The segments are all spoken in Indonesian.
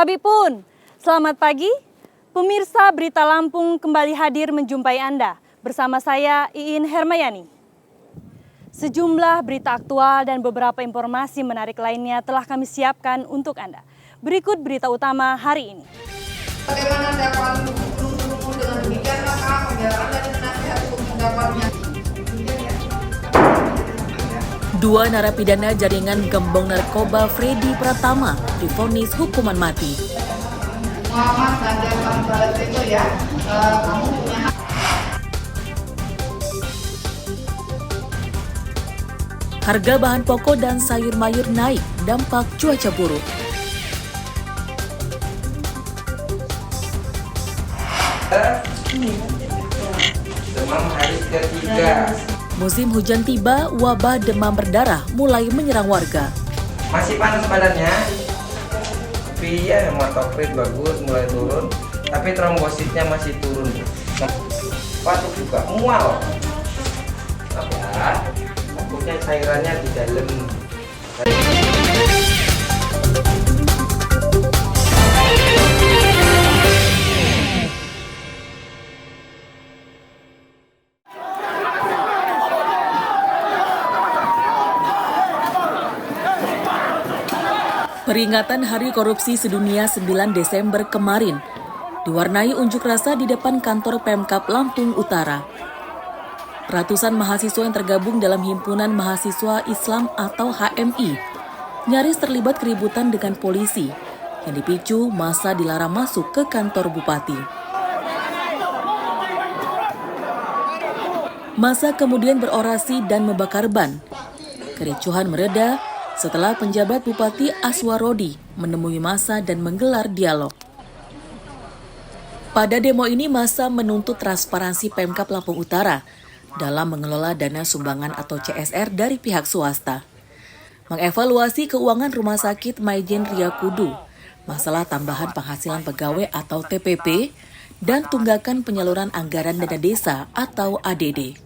Sabipun, selamat pagi. Pemirsa Berita Lampung kembali hadir menjumpai Anda. Bersama saya, Iin Hermayani. Sejumlah berita aktual dan beberapa informasi menarik lainnya telah kami siapkan untuk Anda. Berikut berita utama hari ini. Bagaimana dakwaan berhubung dengan demikian maka pembelaan dari penasihat hukum dakwanya. Dua narapidana jaringan gembong narkoba Freddy Pratama divonis hukuman mati. Muhammad Ganjar Bangbalas itu ya, kamu punya hak. Harga bahan pokok dan sayur mayur naik, dampak cuaca buruk. Demam hari ketiga. Musim hujan tiba, wabah demam berdarah mulai menyerang warga. Masih panas badannya, tapi ya hematokrit bagus, mulai turun. Tapi trombositnya masih turun. Batuk juga, mual. Ya, takutnya cairannya di dalam. Peringatan Hari Korupsi Sedunia 9 Desember kemarin diwarnai unjuk rasa di depan kantor Pemkab Lampung Utara. Ratusan mahasiswa yang tergabung dalam Himpunan Mahasiswa Islam atau HMI nyaris terlibat keributan dengan polisi yang dipicu massa dilarang masuk ke kantor bupati. Massa kemudian berorasi dan membakar ban. Kericuhan mereda setelah penjabat Bupati Aswarodi menemui massa dan menggelar dialog. Pada demo ini massa menuntut transparansi Pemkab Lampung Utara dalam mengelola dana sumbangan atau CSR dari pihak swasta, mengevaluasi keuangan Rumah Sakit Maijen Riyakudu, masalah tambahan penghasilan pegawai atau TPP, dan tunggakan penyaluran anggaran dana desa atau ADD.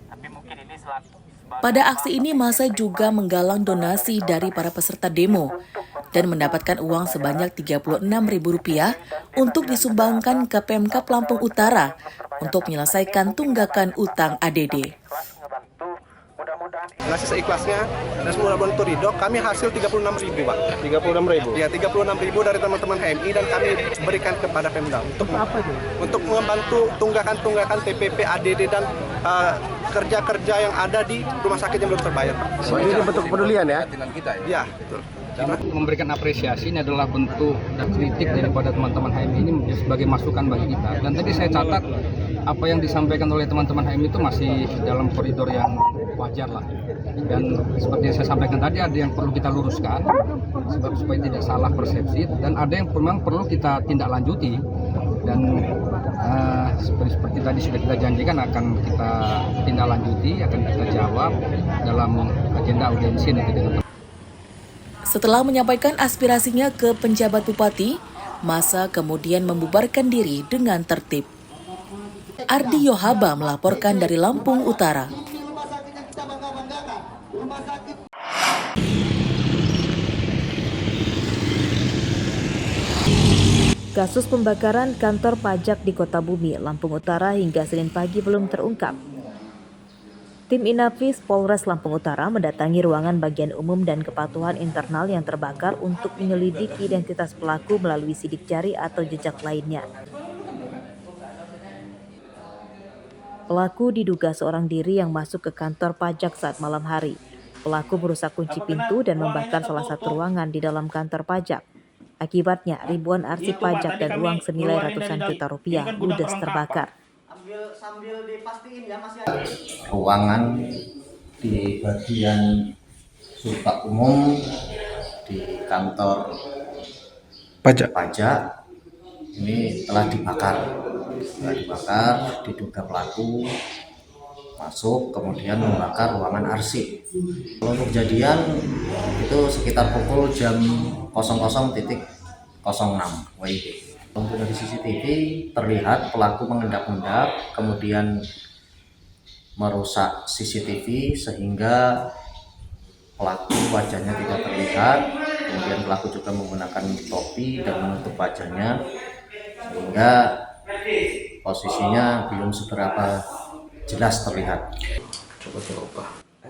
Pada aksi ini massa juga menggalang donasi dari para peserta demo dan mendapatkan uang sebanyak Rp36.000 untuk disumbangkan ke Pemkab Lampung Utara untuk menyelesaikan tunggakan utang ADD. Ngasih seikhlasnya dan semua bantu ridho, kami hasil 36.000 Pak. 36.000? Ya, 36.000 dari teman-teman HMI dan kami berikan kepada Pemda. Untuk apa itu? Untuk membantu tunggakan TPP, ADD dan kerja-kerja yang ada di rumah sakit yang belum terbayar Pak. Ini bentuk kepedulian ya? Ya, betul. Memberikan apresiasi ini adalah bentuk dan kritik daripada teman-teman HMI ini sebagai masukan bagi kita. Dan tadi saya catat apa yang disampaikan oleh teman-teman HMI itu masih dalam koridor yang wajar lah. Dan seperti yang saya sampaikan tadi, ada yang perlu kita luruskan supaya tidak salah persepsi, dan ada yang memang perlu kita tindak lanjuti. Dan seperti tadi sudah kita janjikan akan kita tindak lanjuti, akan kita jawab dalam agenda audiensi nanti dengan. Setelah menyampaikan aspirasinya ke penjabat bupati, massa kemudian membubarkan diri dengan tertib. Ardi Yohaba melaporkan dari Lampung Utara. Kasus pembakaran kantor pajak di Kota Bumi, Lampung Utara hingga Senin pagi belum terungkap. Tim Inafis Polres Lampung Utara mendatangi ruangan bagian umum dan kepatuhan internal yang terbakar untuk menyelidiki identitas pelaku melalui sidik jari atau jejak lainnya. Pelaku diduga seorang diri yang masuk ke kantor pajak saat malam hari. Pelaku merusak kunci pintu dan membakar salah satu ruangan di dalam kantor pajak. Akibatnya, ribuan arsip pajak dan uang senilai ratusan juta rupiah ludes terbakar. Ruangan di bagian supa umum di kantor pajak ini telah dibakar. Diduga pelaku masuk kemudian membakar ruangan arsip. Untuk kejadian itu sekitar pukul jam 00.06 WIB. Untuk dari CCTV terlihat pelaku mengendap-endap kemudian merusak CCTV sehingga pelaku wajahnya tidak terlihat Kemudian pelaku juga menggunakan topi dan menutup wajahnya sehingga posisinya belum seberapa jelas terlihat.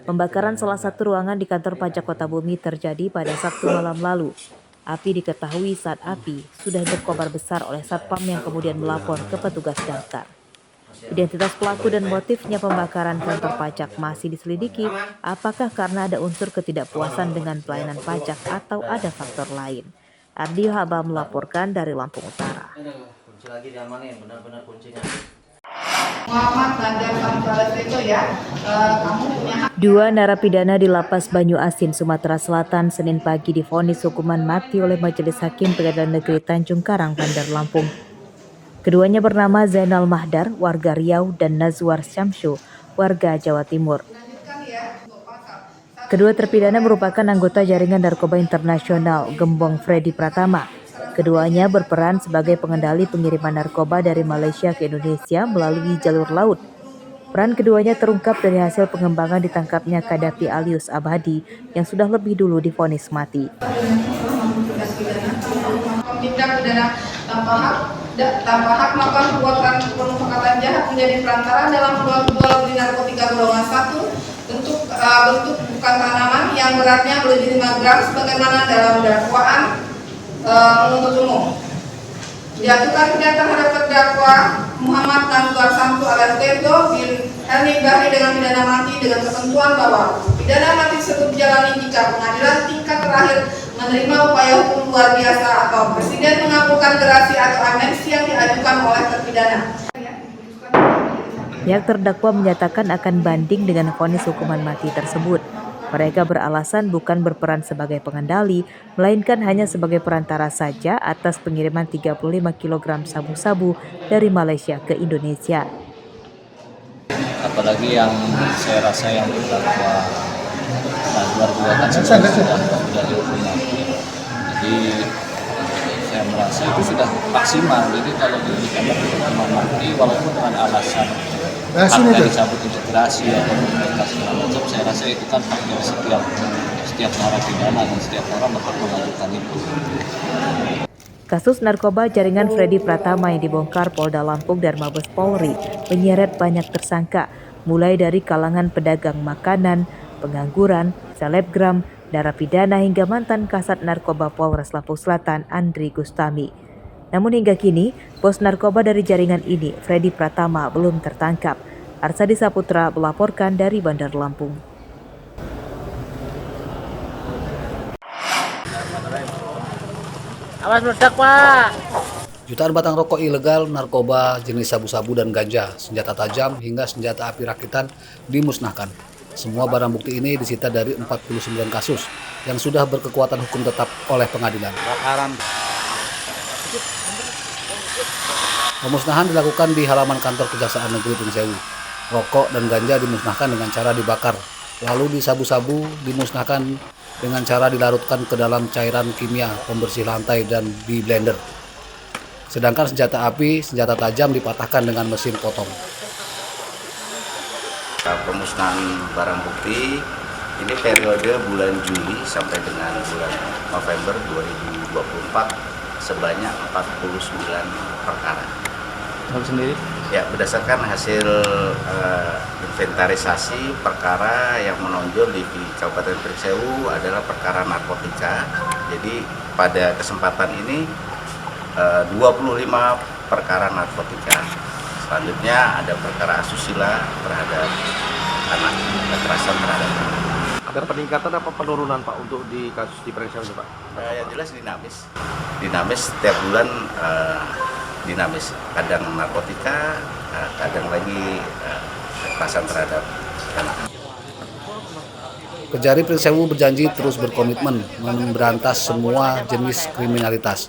Pembakaran salah satu ruangan di kantor pajak Kota Bumi terjadi pada Sabtu malam lalu. Api diketahui saat api sudah berkobar besar oleh satpam yang kemudian melapor ke petugas damkar. Identitas pelaku dan motifnya pembakaran kantor pajak masih diselidiki, apakah karena ada unsur ketidakpuasan dengan pelayanan pajak atau ada faktor lain. Ardi Haba melaporkan dari Lampung Utara. Kunci lagi diamanin, benar-benar kuncinya. Muhammad Najar Samsuales itu ya, kamu punya hak. Dua narapidana di Lapas Banyu Asin, Sumatera Selatan, Senin pagi divonis hukuman mati oleh Majelis Hakim Pengadilan Negeri Tanjung Karang, Bandar Lampung. Keduanya bernama Zainal Mahdar, warga Riau, dan Nazwar Syamsu, warga Jawa Timur. Kedua terpidana merupakan anggota jaringan narkoba internasional Gembong Freddy Pratama. Keduanya berperan sebagai pengendali pengiriman narkoba dari Malaysia ke Indonesia melalui jalur laut. Peran keduanya terungkap dari hasil pengembangan ditangkapnya Kadafi Alius Abadi yang sudah lebih dulu divonis mati. Tindak pidana tanpa hak melakukan perbuatan permufakatan jahat menjadi perantara dalam jual beli narkotika golongan 1 bentuk bukan tanaman yang beratnya melebihi 5 gram sebagaimana dalam dakwaan penuntut umum. Dijatuhkan pidana terhadap terdakwa Muhammad Nazwar Syamsu alias Tedo bin Helmi Bahri dengan pidana mati dengan ketentuan bahwa pidana mati tersebut dijalani jika pengadilan tingkat terakhir menerima upaya hukum luar biasa atau presiden mengabulkan gerasi atau amnesti yang diajukan oleh terpidana. Pihak terdakwa menyatakan akan banding dengan vonis hukuman mati tersebut. Mereka beralasan bukan berperan sebagai pengendali, melainkan hanya sebagai perantara saja atas pengiriman 35 kg sabu-sabu dari Malaysia ke Indonesia. Apalagi yang saya rasa yang terdakwa Nazwar juga kan sudah dihukum mati. Jadi saya merasa itu sudah maksimal. Jadi kalau diberikan hukuman mati walaupun dengan alasan haknya dicabut integrasi atau segala macam, saya rasa itu kan hak dari setiap narapidana dan setiap orang berhak mengajukan itu. Kasus narkoba jaringan Freddy Pratama yang dibongkar Polda Lampung dan Mabes Polri menyeret banyak tersangka, mulai dari kalangan pedagang makanan, pengangguran, selebgram, narapidana hingga mantan Kasat Narkoba Polres Lampung Selatan Andri Gustami. Namun hingga kini, bos narkoba dari jaringan ini, Freddy Pratama, belum tertangkap. Arsadi Saputra melaporkan dari Bandar Lampung. Awas meledak, Pak. Jutaan batang rokok ilegal, narkoba, jenis sabu-sabu dan ganja, senjata tajam hingga senjata api rakitan dimusnahkan. Semua barang bukti ini disita dari 49 kasus yang sudah berkekuatan hukum tetap oleh pengadilan. Pemusnahan dilakukan di halaman kantor Kejaksaan Negeri Pringsewu. Rokok dan ganja dimusnahkan dengan cara dibakar. Lalu di sabu-sabu dimusnahkan dengan cara dilarutkan ke dalam cairan kimia pembersih lantai dan di blender. Sedangkan senjata api, senjata tajam dipatahkan dengan mesin potong. Pemusnahan barang bukti ini periode bulan Juli sampai dengan bulan November 2024 sebanyak 49 perkara. Sendiri? Ya, berdasarkan hasil inventarisasi perkara yang menonjol di Kabupaten Pringsewu adalah perkara narkotika. Jadi pada kesempatan ini 25 perkara narkotika. Selanjutnya ada perkara asusila terhadap anak, kekerasan terhadap anak. Ada peningkatan apa penurunan, Pak, untuk di kasus di Pringsewu ini, Pak? Yang jelas dinamis setiap bulan, dinamis. Kadang narkotika, kadang lagi kekerasan terhadap anak. Kejari Pringsewu berjanji terus berkomitmen memberantas semua jenis kriminalitas.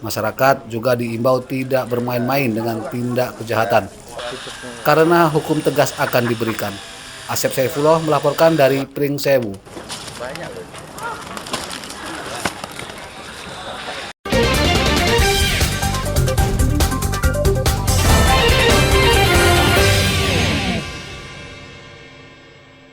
Masyarakat juga diimbau tidak bermain-main dengan tindak kejahatan, karena hukum tegas akan diberikan. Asep Saifullah melaporkan dari Pringsewu. Banyak loh.